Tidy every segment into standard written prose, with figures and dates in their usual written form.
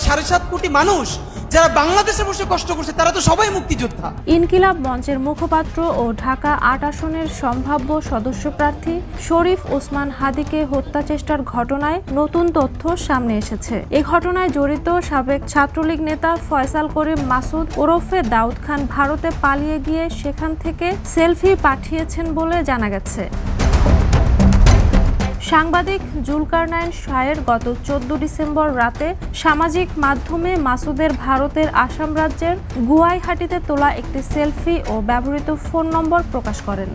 7.5 কোটি মানুষ যারা বাংলাদেশে বসে কষ্ট করছে তারা তো সবাই মুক্তিযোদ্ধা। ইনকিলাব মঞ্চের মুখপাত্র ও ঢাকা ৮ আসনের সম্ভাব্য সদস্য প্রার্থী শরীফ ওসমান হাদীকে হত্যা চেষ্টার ঘটনায় নতুন তথ্য সামনে এসেছে। এ ঘটনায় জড়িত সাবেক ছাত্রলীগ নেতা ফয়সাল করিম মাসুদ ওরফে দাউদ খান ভারতে পালিয়ে গিয়ে সেখান থেকে সেলফি পাঠিয়েছেন বলে জানা গেছে। সাংবাদিক জুলকারনাইন শাহের গত 14 ডিসেম্বর রাতে সামাজিক মাধ্যমে মাসুদের ভারতের আসাম রাজ্যের গুয়াহাটিতে তোলা একটি সেলফি ও ব্যবহৃত ফোন নম্বর প্রকাশ করেন।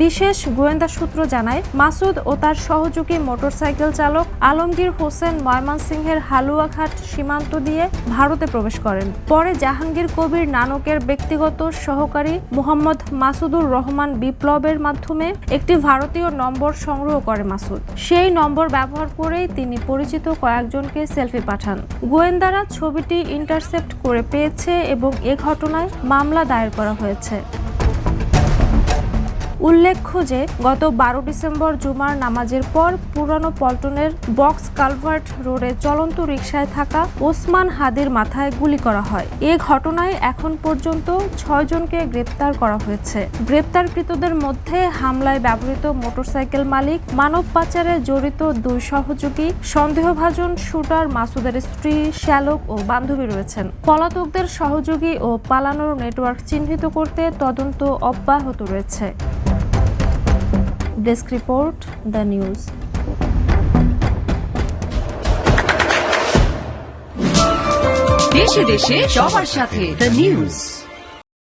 বিশেষ গোয়েন্দা সূত্র জানায়, মাসুদ ও তার সহযোগী মোটরসাইকেল চালক আলমগীর হোসেন ময়মনসিংহের হালুয়াঘাট সীমান্ত দিয়ে ভারতে প্রবেশ করেন। পরে জাহাঙ্গীর কবির নানকের ব্যক্তিগত সহকারী মোহাম্মদ মাসুদুর রহমান বিপ্লবের মাধ্যমে একটি ভারতীয় নম্বর সংগ্রহ করে মাসুদ। সেই নম্বর ব্যবহার করেই তিনি পরিচিত কয়েকজনকে সেলফি পাঠান। গোয়েন্দারা ছবিটি ইন্টারসেপ্ট করে পেয়েছে এবং এ ঘটনায় মামলা দায়ের করা হয়েছে। উল্লেখ্য যে গত 12 ডিসেম্বর জুমার নামাজের পর পুরানো পল্টনের বক্স কালভার্ট রোডে চলন্ত রিকশায় থাকা ওসমান হাদীর মাথায় গুলি করা হয়। এ ঘটনায় এখন পর্যন্ত 6 জনকে গ্রেপ্তার করা হয়েছে। গ্রেপ্তারকৃতদের মধ্যে হামলায় ব্যবহৃত মোটরসাইকেল মালিক, মানব পাচারে জড়িত 2 সহযোগী, সন্দেহভাজন শুটার মাসুদের স্ত্রী, শ্যালক ও বান্ধবী রয়েছেন। পলাতকদের সহযোগী ও পালানোর নেটওয়ার্ক চিহ্নিত করতে তদন্ত অব্যাহত রয়েছে। Desk report, the news. দেশে দেশে সবার সাথে দ্য নিউজ।